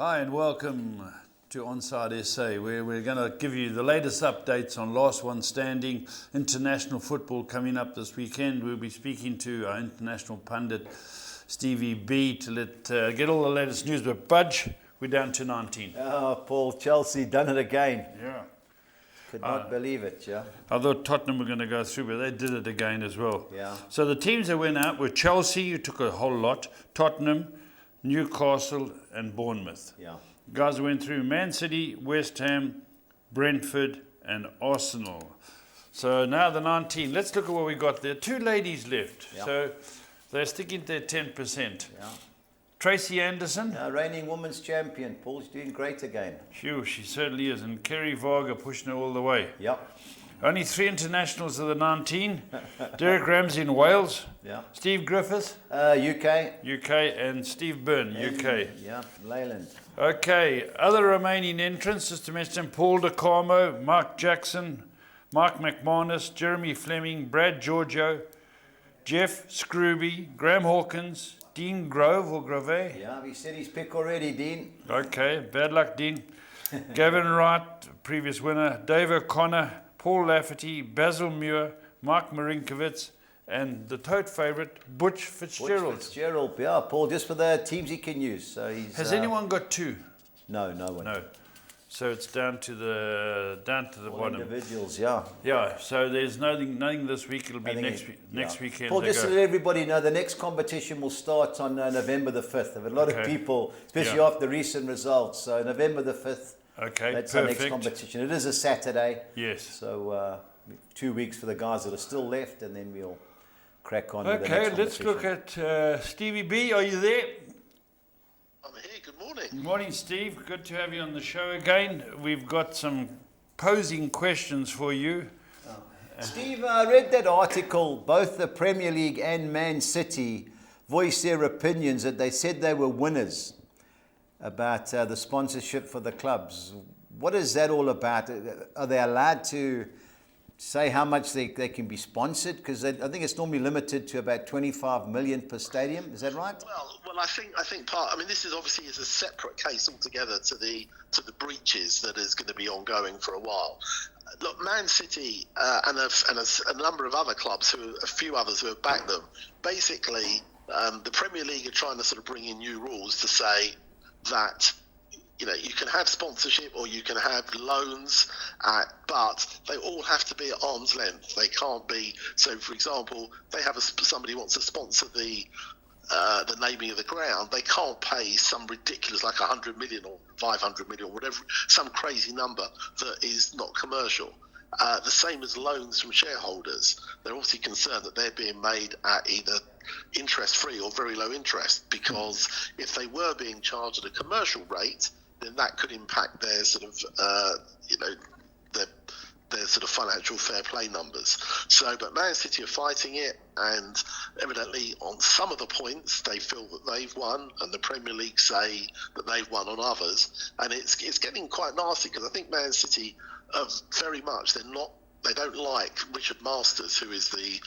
Hi and welcome to Onside SA, where we're going to give you the latest updates on last one standing, international football coming up this weekend. We'll be speaking to our international pundit, Stevie B, to get all the latest news. But Budge, we're down to 19. Oh, Paul, Chelsea done it again. Yeah. Could not believe it, yeah. I thought Tottenham were going to go through, but they did it again as well. Yeah. So the teams that went out were Chelsea, who took a whole lot, Tottenham, Newcastle and Bournemouth. Yeah. Guys went through Man City, West Ham, Brentford and Arsenal. So now the 19. Let's look at what we got there. Two ladies left. Yeah. So they're sticking to their 10%. Yeah. Tracy Anderson. Reigning women's champion. Paul's doing great again. Phew, she certainly is. And Kerry Varga pushing her all the way. Yep. Only 3 internationals of the 19. Derek Ramsey in Wales. Yeah. Steve Griffith. UK. UK. And Steve Byrne, UK. Yeah, Leyland. Okay, other remaining entrants, just to mention Paul DeCarmo, Mark Jackson, Mark McManus, Jeremy Fleming, Brad Giorgio, Jeff Scrooby, Graham Hawkins, Dean Grove or Grove. Yeah, he said his pick already, Dean. Okay, bad luck, Dean. Gavin Wright, previous winner, Dave O'Connor, Paul Lafferty, Basil Muir, Mark Marinkovitz, and the tote favourite, Butch Fitzgerald. Butch Fitzgerald, yeah, Paul, just for the teams he can use. So he's. Has anyone got 2? No, no one. No. So it's down to the All bottom. individuals, yeah. Yeah. So there's nothing this week. It'll be next weekend. Paul, just to let everybody know, the next competition will start on November the 5th. There are a lot of people, especially after recent results. So November the 5th. Okay. That's perfect. our next competition. It is a Saturday. Yes. So 2 weeks for the guys that are still left, and then we'll crack on with the Okay. next Let's look at Stevie B. Are you there? I'm here. Good morning. Good morning, Steve. Good to have you on the show again. We've got some posing questions for you. Steve, I read that article. Both the Premier League and Man City voiced their opinions that they said they were winners about the sponsorship for the clubs. What is that all about? Are they allowed to say how much they can be sponsored? Because I think it's normally limited to about 25 million per stadium. Is that right? Well, I think part. I mean, this is obviously a separate case altogether to the breaches that is going to be ongoing for a while. Look, Man City and a number of other clubs, a few others who have backed them. Basically, the Premier League are trying to sort of bring in new rules to say that, you know, you can have sponsorship or you can have loans, but they all have to be at arm's length. They can't be. So, for example, they have somebody wants to sponsor the naming of the ground. They can't pay some ridiculous, like 100 million or 500 million or whatever, some crazy number that is not commercial. The same as loans from shareholders. They're obviously concerned that they're being made at either interest-free or very low interest, because if they were being charged at a commercial rate, then that could impact their sort of, their sort of financial fair play numbers. So, but Man City are fighting it, and evidently on some of the points they feel that they've won, and the Premier League say that they've won on others, and it's getting quite nasty, because I think Man City are very much, they don't like Richard Masters, who is the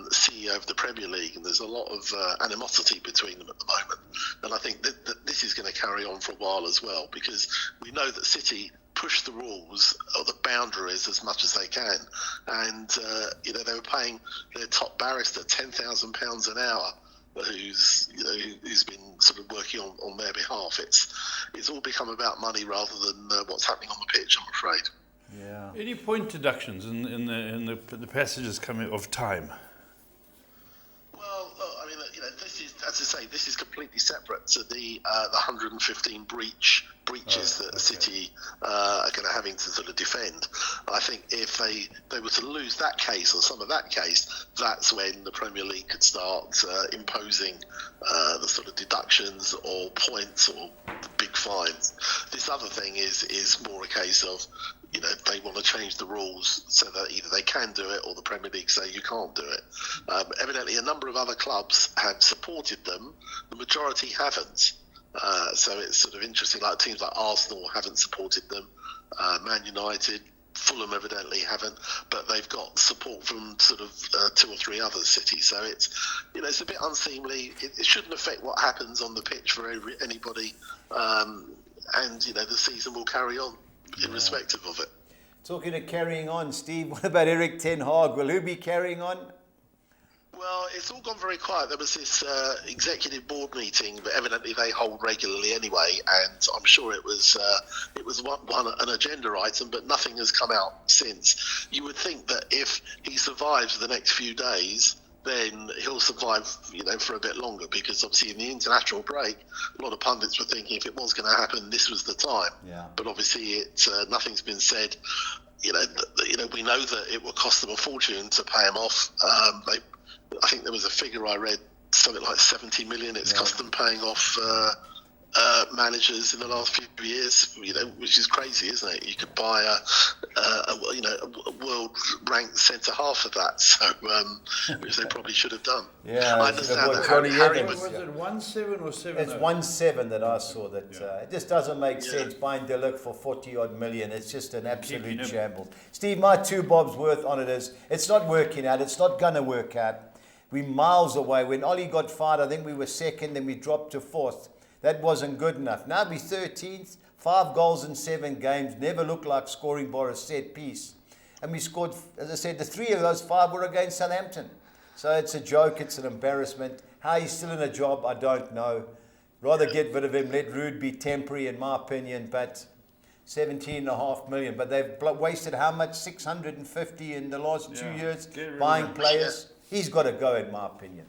CEO of the Premier League, and there's a lot of animosity between them at the moment. And I think that this is going to carry on for a while as well, because we know that City push the rules or the boundaries as much as they can. And, they were paying their top barrister £10,000 an hour, who's been sort of working on their behalf. It's all become about money rather than what's happening on the pitch, I'm afraid. Yeah. Any point deductions in the passages coming of time? Well, I mean, this is, as I say, this is completely separate to the 115 breaches that City are going to having to sort of defend. I think if they were to lose that case or some of that case, that's when the Premier League could start imposing the sort of deductions or points or big fines. This other thing is more a case of, they want to change the rules so that either they can do it or the Premier League say you can't do it. Evidently, a number of other clubs have supported them. The majority haven't. So it's sort of interesting, like teams like Arsenal haven't supported them. Man United, Fulham evidently haven't, but they've got support from sort of 2 or 3 other cities. So it's a bit unseemly. It shouldn't affect what happens on the pitch for anybody. and the season will carry on, irrespective of it. Talking of carrying on, Steve, what about Eric Ten Hag? Will he be carrying on? Well, it's all gone very quiet. There was this executive board meeting, but evidently they hold regularly anyway, and I'm sure it was an agenda item, but nothing has come out since. You would think that if he survives the next few days, then he'll survive, for a bit longer, because obviously in the international break, a lot of pundits were thinking if it was going to happen, this was the time. Yeah. But obviously nothing's been said. We know that it will cost them a fortune to pay him off. I think there was a figure I read, something like 70 million. It's cost them paying off managers in the last few years, which is crazy, isn't it? You could buy a world-ranked centre half for that, so which they probably should have done. Yeah, I understand that Harry Was it 1-7 or 7? It's 1-7 that I saw. That it just doesn't make sense buying Delic for 40-odd million. It's just an absolute shambles. Steve, my 2 bobs worth on it is it's not working out. It's not going to work out. We're miles away. When Ollie got fired, I think we were second, then we dropped to 4th. That wasn't good enough. Now we're 13th, 5 goals in 7 games. Never looked like scoring bar a set piece. And we scored, as I said, the 3 of those 5 were against Southampton. So it's a joke, it's an embarrassment. How he's still in a job, I don't know. Rather get rid of him, let Rude be temporary, in my opinion, but 17.5 million. But they've wasted how much? 650 in the last 2 years buying players. He's got to go, in my opinion.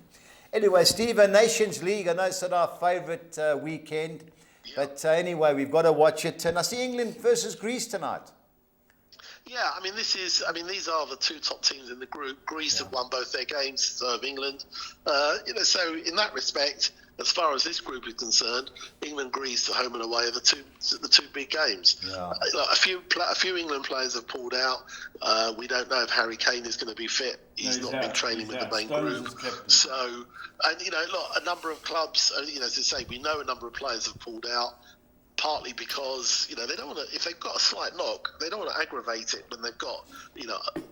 Anyway, Steve, Nations League, I know it's not our favourite weekend. Yeah. But anyway, we've got to watch it. And I see England versus Greece tonight. Yeah, these are the 2 top teams in the group. Greece have won both their games, so have England. So in that respect, as far as this group is concerned, England, Greece, the home and away are the two big games. Yeah. A few England players have pulled out. We don't know if Harry Kane is going to be fit. He's not been training with the main group. So, and a number of clubs, as I say, we know a number of players have pulled out. Partly because they don't want to. If they've got a slight knock, they don't want to aggravate it when they've got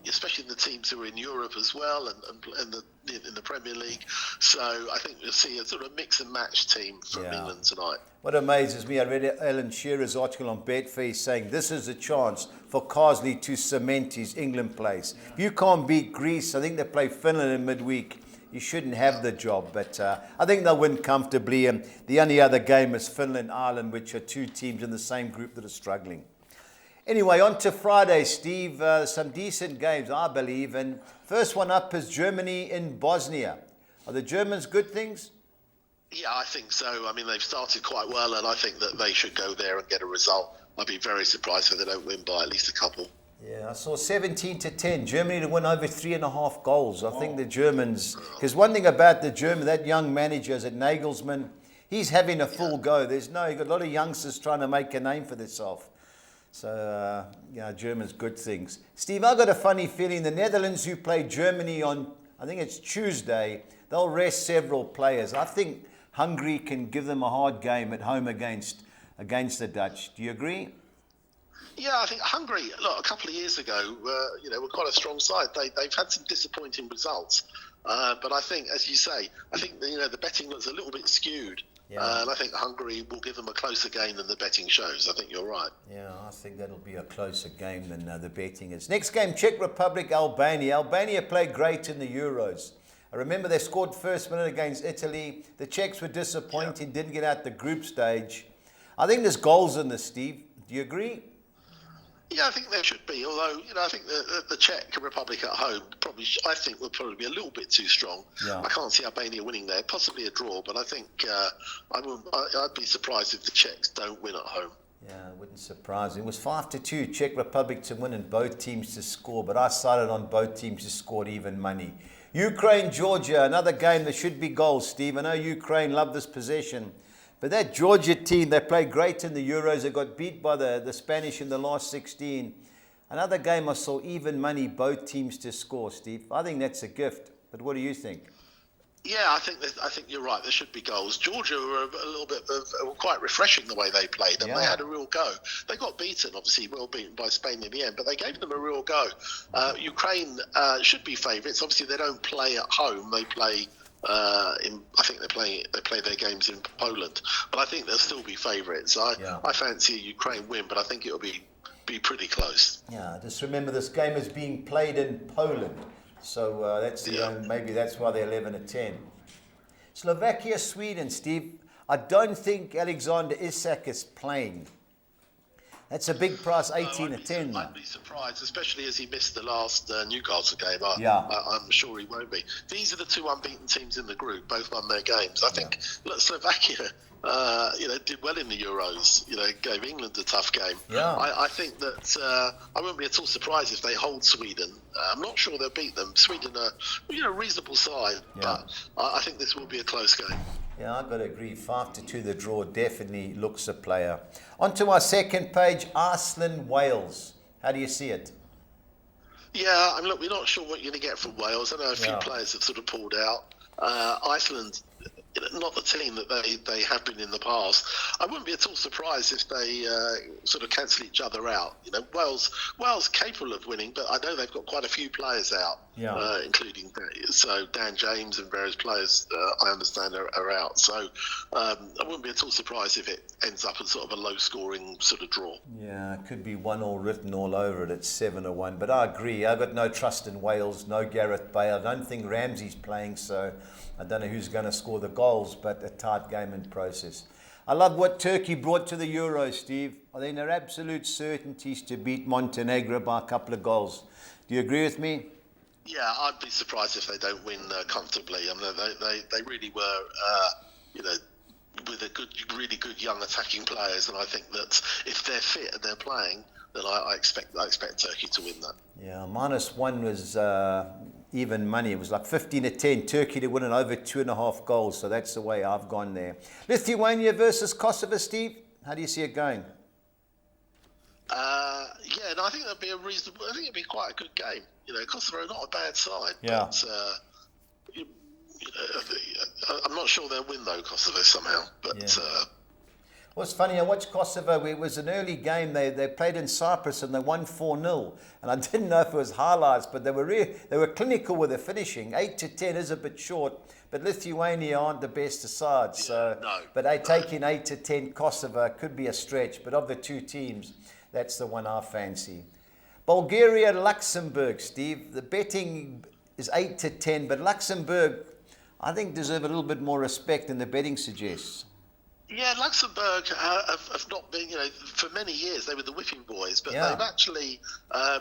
especially the teams who are in Europe as well and in the Premier League. So I think we'll see a sort of mix and match team from England tonight. What amazes me, I read Alan Shearer's article on Betfair saying this is a chance for Carsley to cement his England place. If you can't beat Greece, I think they play Finland in midweek. You shouldn't have the job, but I think they'll win comfortably. And the only other game is Finland-Ireland, which are 2 teams in the same group that are struggling. Anyway, on to Friday, Steve. Some decent games, I believe. And first one up is Germany in Bosnia. Are the Germans good things? Yeah, I think so. They've started quite well, and I think that they should go there and get a result. I'd be very surprised if they don't win by at least a couple. Yeah, I saw 17-10. Germany to win over 3.5 goals. I think the Germans, because one thing about the German, that young manager, is it Nagelsmann? He's having a full go. You've got a lot of youngsters trying to make a name for themselves. So, Germans, good things. Steve, I've got a funny feeling the Netherlands, who play Germany on, I think it's Tuesday, they'll rest several players. I think Hungary can give them a hard game at home against the Dutch. Do you agree? Yeah, I think Hungary, a couple of years ago, were quite a strong side. They've had some disappointing results. But I think, as you say, the betting looks a little bit skewed. Yeah. And I think Hungary will give them a closer game than the betting shows. I think you're right. Yeah, I think that'll be a closer game than the betting is. Next game, Czech Republic, Albania. Albania played great in the Euros. I remember they scored first minute against Italy. The Czechs were disappointing, didn't get out the group stage. I think there's goals in this, Steve. Do you agree? Yeah, I think there should be. Although, I think the Czech Republic at home will probably be a little bit too strong. Yeah. I can't see Albania winning there. Possibly a draw, but I think I'd be surprised if the Czechs don't win at home. Yeah, it wouldn't surprise me. It was 5-2, Czech Republic to win and both teams to score. But I sided on both teams to score even money. Ukraine, Georgia, another game that should be goals, Steve. I know Ukraine love this possession. But that Georgia team, they played great in the Euros. They got beat by the Spanish in the last 16. Another game I saw even money, both teams to score, Steve. I think that's a gift. But what do you think? Yeah, I think you're right. There should be goals. Georgia were a little bit quite refreshing the way they played, and they had a real go. They got beaten, obviously, well beaten by Spain in the end, but they gave them a real go. Ukraine should be favourites. Obviously, they don't play at home. They play I think they play their games in Poland, but I think they'll still be favourites. I fancy a Ukraine win, but I think it'll be pretty close. Yeah, just remember this game is being played in Poland, so that's maybe that's why they're 11-10. Slovakia, Sweden, Steve. I don't think Alexander Isak is playing. That's a big price, 18-10. I'd be surprised, especially as he missed the last Newcastle game. I'm sure he won't be. These are the two unbeaten teams in the group. Both won their games. I think Slovakia, did well in the Euros. Gave England a tough game. Yeah. I think that I wouldn't be at all surprised if they hold Sweden. I'm not sure they'll beat them. Sweden are, a reasonable side, but I think this will be a close game. Yeah, I've got to agree. 5-2, the draw definitely looks a player. On to our second page, Iceland, Wales. How do you see it? Yeah, look, we're not sure what you're going to get from Wales. I know a few players have sort of pulled out. Iceland, not the team that they have been in the past. I wouldn't be at all surprised if they sort of cancel each other out. Wales capable of winning, but I know they've got quite a few players out, including Dan James and various players. I understand are out. So I wouldn't be at all surprised if it ends up as sort of a low-scoring sort of draw. Yeah, it could be 1-1 written all over it at 7-1. But I agree. I've got no trust in Wales. No Gareth Bale. I don't think Ramsey's playing, so I don't know who's going to score the goals, but a tight game in process. I love what Turkey brought to the Euros, Steve. I think they're absolute certainties to beat Montenegro by a couple of goals. Do you agree with me? Yeah, I'd be surprised if they don't win comfortably. They really were, with really good young attacking players, and I think that if they're fit and they're playing, then I expect Turkey to win that. Yeah, -1 was even money. It was like 15-10. Turkey to win it over 2.5 goals. So that's the way I've gone there. Lithuania versus Kosovo, Steve. How do you see it going? And I think that'd be it'd be quite a good game. Kosovo are not a bad side. Yeah. But, I'm not sure they'll win though, Kosovo somehow. But Well, it's funny, I watched Kosovo. It was an early game. They played in Cyprus and they won 4-0. And I didn't know if it was highlights, but they were clinical with their finishing. 8-10 is a bit short, but Lithuania aren't the best of sides. Taking 8-10 Kosovo could be a stretch. But of the two teams, that's the one I fancy. Bulgaria, Luxembourg, Steve. The betting is 8-10, but Luxembourg, I think, deserve a little bit more respect than the betting suggests. Yeah, Luxembourg have not been, for many years they were the whipping boys, but they've actually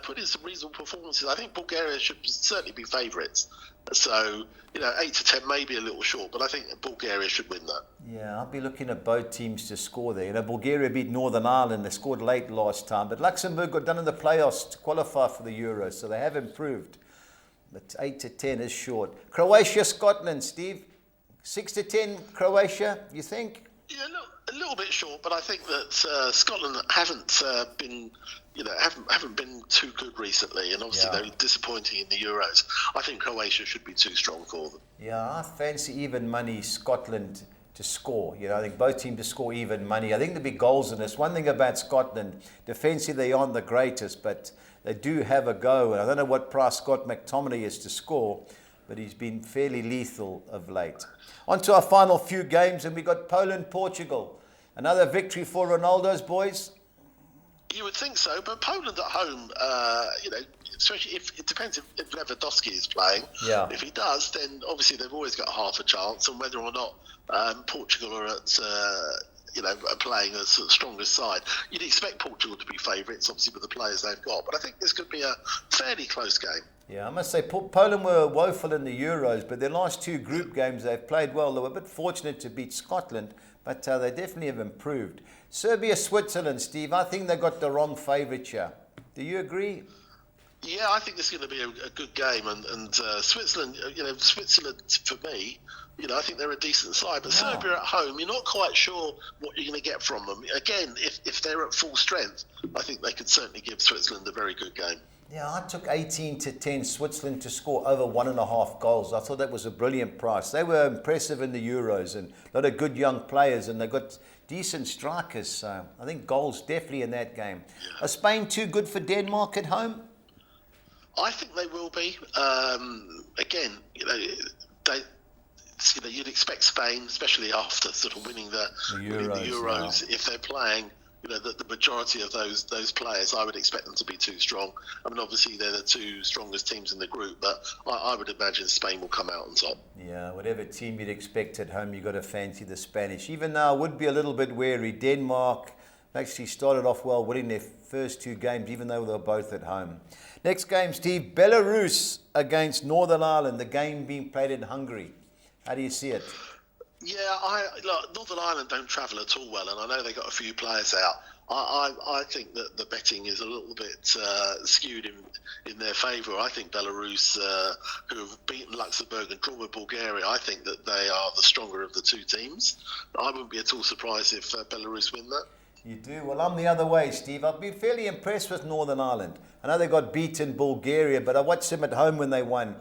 put in some reasonable performances. I think Bulgaria should certainly be favourites. So, 8-10 may be a little short, but I think Bulgaria should win that. Yeah, I'll be looking at both teams to score there. Bulgaria beat Northern Ireland. They scored late last time, but Luxembourg got done in the playoffs to qualify for the Euros, so they have improved. But 8-10 is short. Croatia, Scotland, Steve. 6-10 Croatia, you think? Yeah, a little bit short, but I think that Scotland haven't been too good recently, and obviously they were disappointing in the Euros. I think Croatia should be too strong for them. Yeah, I fancy even money Scotland to score. I think both teams to score even money. I think there'll be goals in this. One thing about Scotland, defensively they aren't the greatest, but they do have a go. And I don't know what price Scott McTominay is to score, but he's been fairly lethal of late. On to our final few games, and we got Poland, Portugal. Another victory for Ronaldo's boys. You would think so, but Poland at home, especially if it depends if Lewandowski is playing. Yeah. If he does, then obviously they've always got half a chance, and whether or not Portugal are at playing as the strongest side, you'd expect Portugal to be favourites, obviously with the players they've got. But I think this could be a fairly close game. Yeah, I must say Poland were woeful in the Euros, but their last two group games they've played well. They were a bit fortunate to beat Scotland, but they definitely have improved. Serbia, Switzerland, Steve, I think they got the wrong favourite here. Do you agree? Yeah, I think it's going to be a good game, and Switzerland, Switzerland for me, I think they're a decent side, but Serbia at home, you're not quite sure what you're going to get from them. Again, if they're at full strength, I think they could certainly give Switzerland a very good game. Yeah, I took 18-10 Switzerland to score over 1.5 goals. I thought that was a brilliant price. They were impressive in the Euros and a lot of good young players, and they've got decent strikers. So I think goals definitely in that game. Yeah. Are Spain too good for Denmark at home? I think they will be. Again, you'd expect Spain, especially after sort of winning the Euros, if they're playing. The majority of those players, I would expect them to be too strong. I mean, obviously they're the two strongest teams in the group, but I would imagine Spain will come out on top. Yeah, whatever team you'd expect at home, you've got to fancy the Spanish. Even now, I would be a little bit wary. Denmark actually started off well, winning their first 2 games, even though they were both at home. Next game, Steve, Belarus against Northern Ireland, the game being played in Hungary. How do you see it? Yeah, look, Northern Ireland don't travel at all well, and I know they got a few players out. I think that the betting is a little bit skewed in their favour. I think Belarus, who have beaten Luxembourg and drawn with Bulgaria, I think that they are the stronger of the 2 teams. I wouldn't be at all surprised if Belarus win that. You do? Well, I'm the other way, Steve. I've been fairly impressed with Northern Ireland. I know they got beaten Bulgaria, but I watched them at home when they won.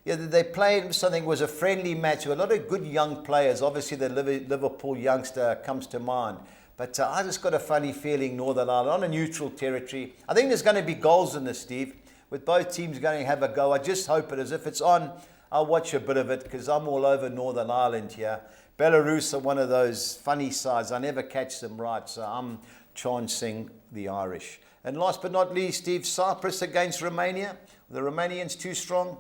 Yeah, they played something, was a friendly match with a lot of good young players. Obviously, the Liverpool youngster comes to mind. But I just got a funny feeling Northern Ireland on a neutral territory. I think there's going to be goals in this, Steve, with both teams going to have a go. I just hope it is. If it's on, I'll watch a bit of it because I'm all over Northern Ireland here. Belarus are one of those funny sides. I never catch them right, so I'm chancing the Irish. And last but not least, Steve, Cyprus against Romania. The Romanians too strong?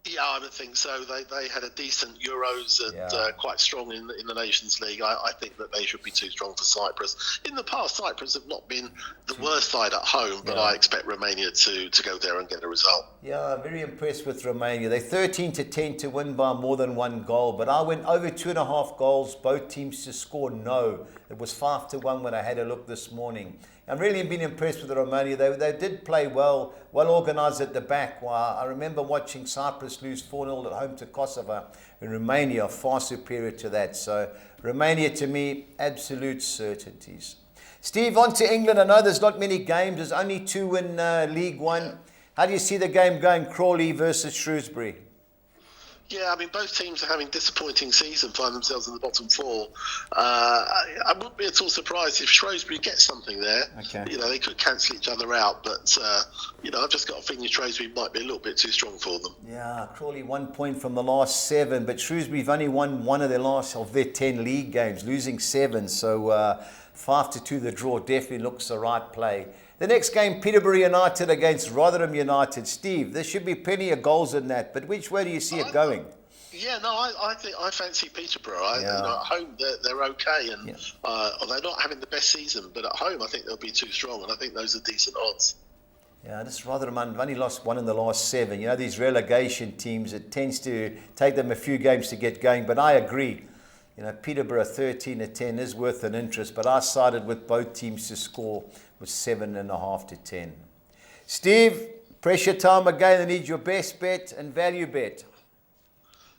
Yeah, I would think so. They had a decent Euros and quite strong in the Nations League. I think that they should be too strong for Cyprus. In the past, Cyprus have not been the worst side at home, but I expect Romania to go there and get a result. Yeah, very impressed with Romania. They're 13-10 to win by more than 1 goal, but I went over 2.5 goals, both teams to score no. It was 5-1 when I had a look this morning. I've really been impressed with Romania. They did play well organised at the back. Well, I remember watching Cyprus lose 4-0 at home to Kosovo, and Romania are far superior to that. So Romania, to me, absolute certainties. Steve, on to England. I know there's not many games. There's only 2 in League One. How do you see the game going, Crawley versus Shrewsbury? Yeah, I mean, both teams are having disappointing season, find themselves in the bottom 4. I wouldn't be at all surprised if Shrewsbury gets something there. Okay. They could cancel each other out, but, I've just got a feeling Shrewsbury might be a little bit too strong for them. Yeah, Crawley 1 point from the last 7, but Shrewsbury've only won one of their 10 league games, losing 7, so 5-2 the draw definitely looks the right play. The next game, Peterborough United against Rotherham United. Steve, there should be plenty of goals in that, but which way do you see it going? Yeah, no, I think I fancy Peterborough. At home, they're okay, and they're not having the best season, but at home, I think they'll be too strong, and I think those are decent odds. Yeah, this Rotherham have only lost 1 in the last 7. These relegation teams, it tends to take them a few games to get going, but I agree. Peterborough 13-10 is worth an interest, but I sided with both teams to score with 7.5 to 10. Steve, pressure time again. I need your best bet and value bet.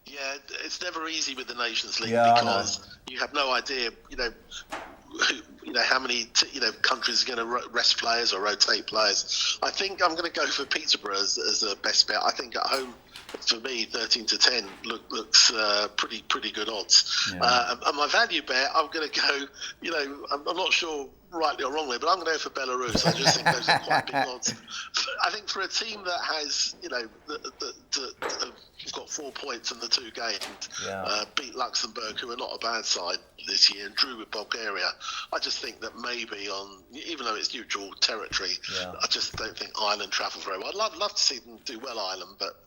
Yeah, it's never easy with the Nations League because you have no idea, how many countries are going to rest players or rotate players. I think I'm going to go for Peterborough as a best bet. I think at home, for me, 13-10 looks pretty good odds. Yeah. And my value bet, I'm going to go. I'm not sure rightly or wrongly, but I'm going to go for Belarus. I just think those are quite big odds. I think for a team that has, you've got 4 points in the 2 games, beat Luxembourg, who are not a bad side this year, and drew with Bulgaria. I just think that maybe even though it's neutral territory, I just don't think Ireland travel very well. I'd love to see them do well,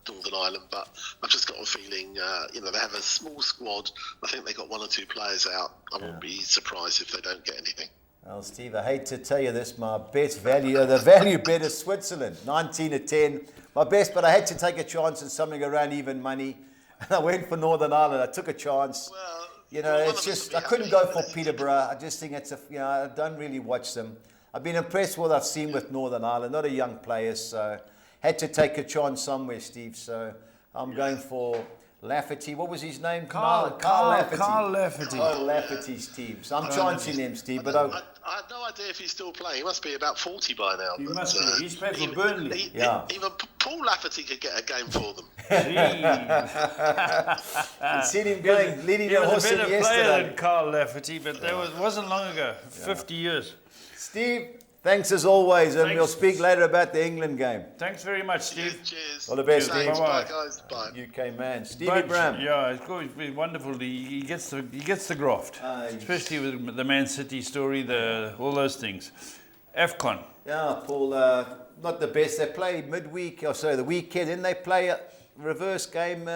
Northern Ireland, but I've just got a feeling, they have a small squad. I think they got 1 or 2 players out. I wouldn't be surprised if they don't get anything. Well, Steve, I hate to tell you this, my best value, the value bet is Switzerland, 19-10. My best, but I had to take a chance in something around even money. And I went for Northern Ireland. I took a chance. Well, it's just, I couldn't go for Peterborough. I just think I don't really watch them. I've been impressed with what I've seen with Northern Ireland, not a young player, so had to take a chance somewhere, Steve. So I'm going for Lafferty. What was his name? Carl Lafferty. Carl Lafferty's team. So I'm chancing him, Steve. But I have no idea if he's still playing. He must be about 40 by now. He must be. He's played for Burnley. Even Paul Lafferty could get a game for them. I've seen him leading the horse in yesterday. He was a better player than Carl Lafferty, but that wasn't long ago. 50 years. Steve, Thanks as always, and Thanks. we'll speak later about the England game. Thanks very much, Steve. Cheers. All the best, Steve. Thanks. Bye-bye. Bye, guys. Bye. UK man, Stevie But, Bram. yeah, it's going to be wonderful. He gets the graft, especially with the Man City story, all those things. AFCON. Yeah, Paul, not the best. They play midweek, or so the weekend, then they play a reverse game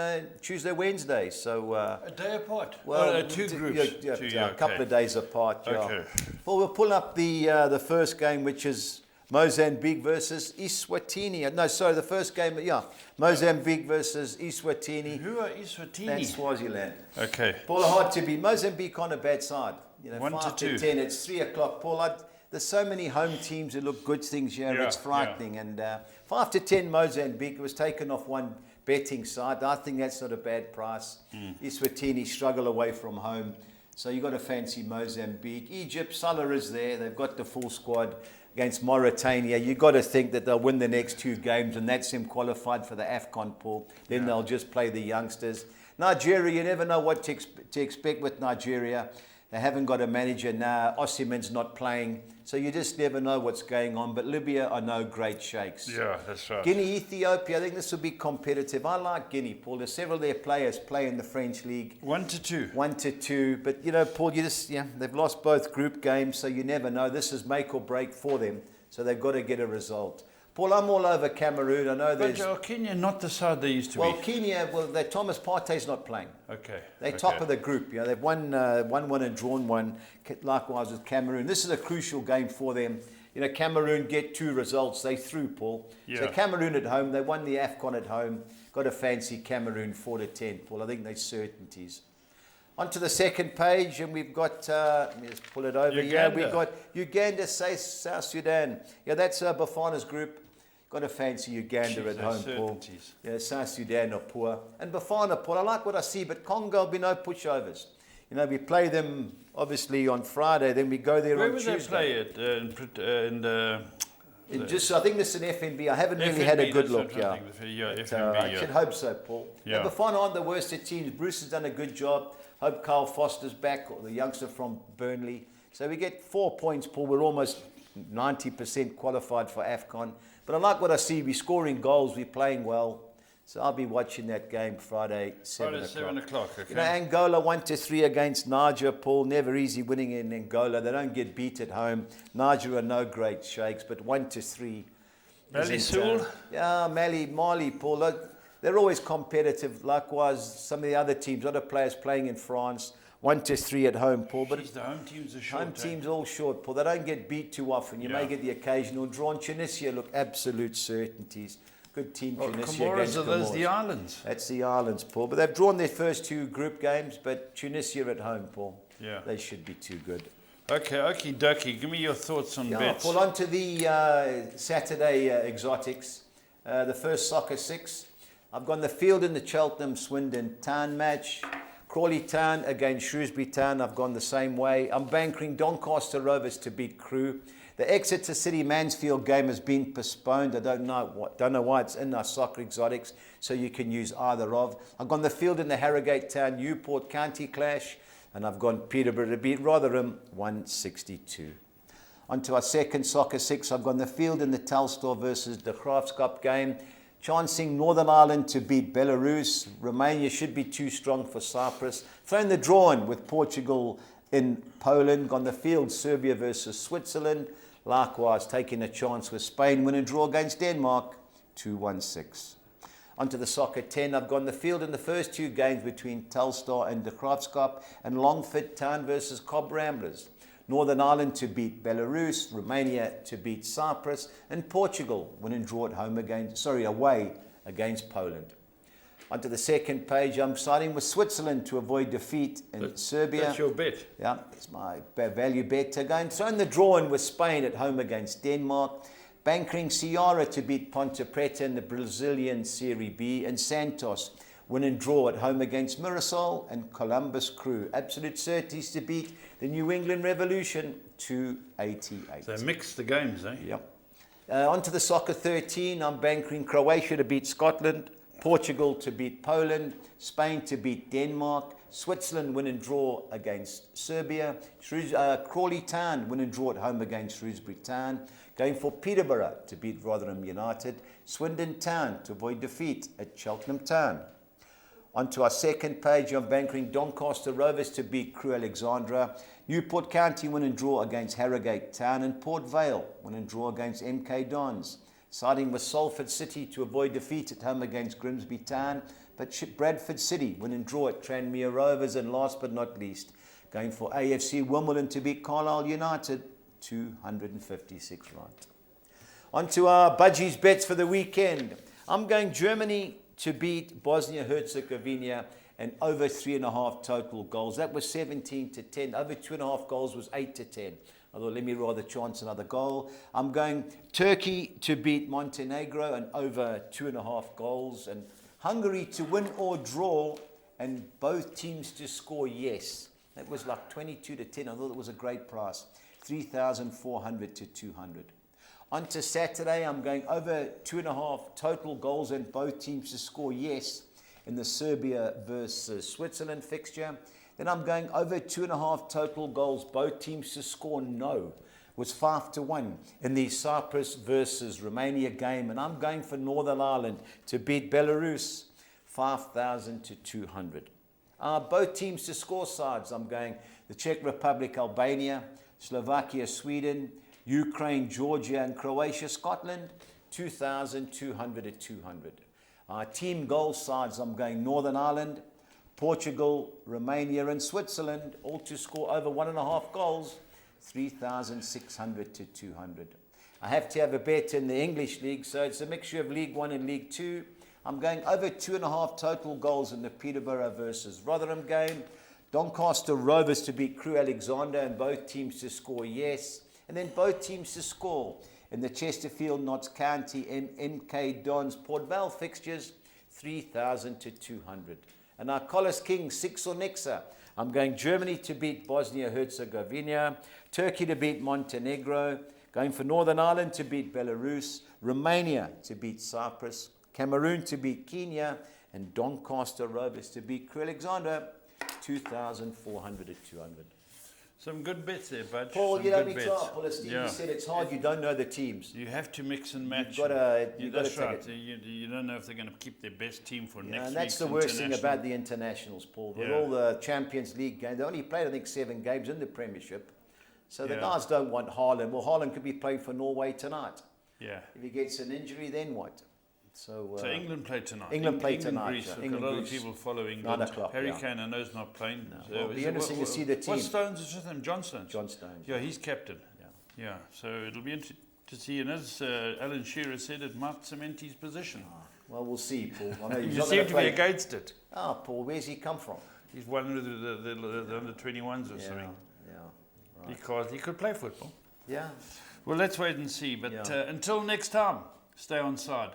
Tuesday, Wednesday. So A day apart. well, two groups. a couple of days apart. Yeah. Okay. Well, we'll pull up the first game, which is Mozambique versus Eswatini. No, sorry, the first game. Yeah, Mozambique versus Eswatini. Who are Eswatini? That's Swaziland. Okay. Paul, hard to beat. Mozambique on a bad side. 1 5 to 2. 10. It's 3 o'clock. Paul, there's so many home teams that look good things here. Yeah, It's frightening. And 5 to 10 Mozambique was taken off one betting side. I think that's not a bad price. Eswatini struggle away from home. So you've got to fancy Mozambique. Egypt, Salah is there. They've got the full squad against Mauritania. You've got to think that they'll win the next 2 games, and that's them qualified for the AFCON pool. Then they'll just play the youngsters. Nigeria, you never know what to expect with Nigeria. They haven't got a manager now. Osimhen's not playing. So you just never know what's going on. But Libya are no great shakes. Yeah, that's right. Guinea, Ethiopia, I think this will be competitive. I like Guinea, Paul. There's several of their players play in the French league. 1 to 2. 1 to 2. But, Paul, they've lost both group games, so you never know. This is make or break for them. So they've got to get a result. Paul, I'm all over Cameroon. I know there's... But are Kenya not the side they used to Well, be? Kenya, Thomas Partey's not playing. Okay. They're top of the group. They've won one and drawn one, likewise with Cameroon. This is a crucial game for them. Cameroon get 2 results. They through, Paul. Yeah. So Cameroon at home, they won the AFCON at home. Got a fancy Cameroon 4 to 10, Paul. I think they're certainties. On to the second page, and we've got, let me just pull it over here. Uganda. We've got Uganda, South Sudan. Yeah, that's Bafana's group. Got a fancy Uganda at home, Paul. Yeah, South Sudan are poor. And Bafana, Paul, I like what I see, but Congo will be no pushovers. We play them, obviously, on Friday, then we go there on Tuesday. Where would they play it? I think this is an FNB. I haven't really had a good look, yeah. I should hope so, Paul. Yeah. Bafana aren't the worst of teams. Bruce has done a good job. Hope Carl Foster's back, or the youngster from Burnley. So we get 4 points, Paul. We're almost 90% qualified for AFCON. But I like what I see. We're scoring goals. We're playing well. So I'll be watching that game Friday, 7 o'clock. 7 o'clock, okay. Angola 1 to 3 against Niger, Paul. Never easy winning in Angola. They don't get beat at home. Niger are no great shakes, but 1 to 3. Mali Seoul? Yeah, Mali, Paul. They're always competitive. Likewise, some of the other teams, other players playing in France. 1 to 3 at home, Paul. But the home teams are short. Home teams all short, Paul. They don't get beat too often. You may get the occasional draw. Tunisia look absolute certainties. Good team, Tunisia against Comoros. Are those Comoros. the islands? That's the islands, Paul. But they've drawn their first 2 group games, but Tunisia at home, Paul. Yeah. They should be too good. Okay, okie dokie. Give me your thoughts on bets. Paul, on to the Saturday exotics. The first soccer 6. I've gone the field in the Cheltenham-Swindon Town match. Crawley Town against Shrewsbury Town. I've gone the same way. I'm bankering Doncaster Rovers to beat Crewe. The Exeter City Mansfield game has been postponed. I don't know why it's in our soccer exotics, so you can use either of. I've gone the field in the Harrogate Town Newport County clash, and I've gone Peterborough to beat Rotherham 162. On to our second soccer 6. I've gone the field in the Telstar versus the Graafschap game. Chancing Northern Ireland to beat Belarus. Romania should be too strong for Cyprus. Thrown the draw in with Portugal in Poland. Gone the field Serbia versus Switzerland. Likewise, taking a chance with Spain. Win and draw against Denmark 2-1-6. Onto the soccer 10. I've gone the field in the first 2 games between Telstar and the Graafschap. And Longford Town versus Cobb Ramblers. Northern Ireland to beat Belarus, Romania to beat Cyprus, and Portugal win and draw at home away against Poland. Onto the second page, I'm siding with Switzerland to avoid defeat in Serbia. That's your bet. Yeah, it's my value bet. Again, throwing the draw in with Spain at home against Denmark. Bankering Ceará to beat Ponte Preta in the Brazilian Serie B, and Santos win and draw at home against Mirassol and Columbus Crew. Absolute certainties to beat the New England Revolution 288. So mix the games, eh? Yep. On to the soccer 13. I'm bankering Croatia to beat Scotland. Portugal to beat Poland, Spain to beat Denmark, Switzerland win and draw against Serbia, Crawley Town win and draw at home against Shrewsbury Town, going for Peterborough to beat Rotherham United, Swindon Town to avoid defeat at Cheltenham Town. On to our second page, I'm bankering Doncaster Rovers to beat Crewe Alexandra, Newport County win and draw against Harrogate Town, and Port Vale win and draw against MK Dons. Siding with Salford City to avoid defeat at home against Grimsby Town, but Bradford City win and draw at Tranmere Rovers, and last but not least, going for AFC Wimbledon to beat Carlisle United, 256 right. On to our budgies bets for the weekend. I'm going Germany to beat Bosnia-Herzegovina and over 3.5 total goals. That was 17-10. Over 2.5 goals was 8-10. I thought, let me rather chance another goal. I'm going Turkey to beat Montenegro and over 2.5 goals. And Hungary to win or draw and both teams to score yes. That was like 22-10. I thought it was a great price. 3,400 to 200. On to Saturday, I'm going over 2.5 total goals and both teams to score yes in the Serbia versus Switzerland fixture. Then I'm going over 2.5 total goals, both teams to score no. Was 5-1 in the Cyprus versus Romania game. And I'm going for Northern Ireland to beat Belarus, 5,000 to 200. Both teams to score sides, I'm going the Czech Republic, Albania, Slovakia, Sweden, Ukraine, Georgia, and Croatia, Scotland, 2,200 to 200. Team goal sides, I'm going Northern Ireland, Portugal, Romania, and Switzerland, all to score over 1.5 goals, 3,600 to 200. I have to have a bet in the English League, so it's a mixture of League One and League Two. I'm going over 2.5 total goals in the Peterborough versus Rotherham game. Doncaster Rovers to beat Crewe Alexandra and both teams to score yes. And then both teams to score in the Chesterfield, Notts County, and MK Dons Port Vale fixtures, 3,000 to 200. And our Collis King, Six or Nixa. I'm going Germany to beat Bosnia-Herzegovina, Turkey to beat Montenegro, going for Northern Ireland to beat Belarus, Romania to beat Cyprus, Cameroon to beat Kenya, and Doncaster Rovers to beat Crewe Alexandra, 2,400 to 200. Some good bets there, Budge. Paul, Some you don't good be bets. tough. Well, as Stevie said, it's hard. You don't know the teams. You have to mix and match. That's right. You don't know if they're going to keep their best team for next week. And that's the worst thing about the internationals, Paul. With all the Champions League games, they only played, I think, 7 games in the Premiership. So the guys don't want Haaland. Well, Haaland could be playing for Norway tonight. Yeah. If he gets an injury, then what? So England play tonight. England play tonight. Greece. Yeah. A lot of people follow England. 9 o'clock, Harry Kane, I know, is not playing. No. So It'll be interesting to see the team. What Stones is with him? John Stones. John Stones. Yeah, he's captain. Yeah. So it'll be interesting to see. And as Alan Shearer said, it might cement his position. Well, we'll see, Paul. I know You seem to be against it. Paul, where's he come from? He's one of the under-21s or something. Yeah. Right. Because he could play football. Yeah. Well, let's wait and see. But until next time, stay on side.